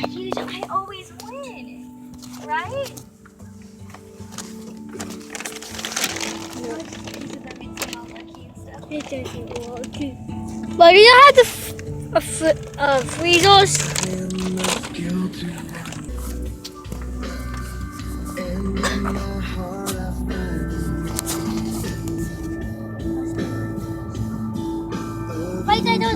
I always win, right? It doesn't work. But you have to freeze us. Wait, I know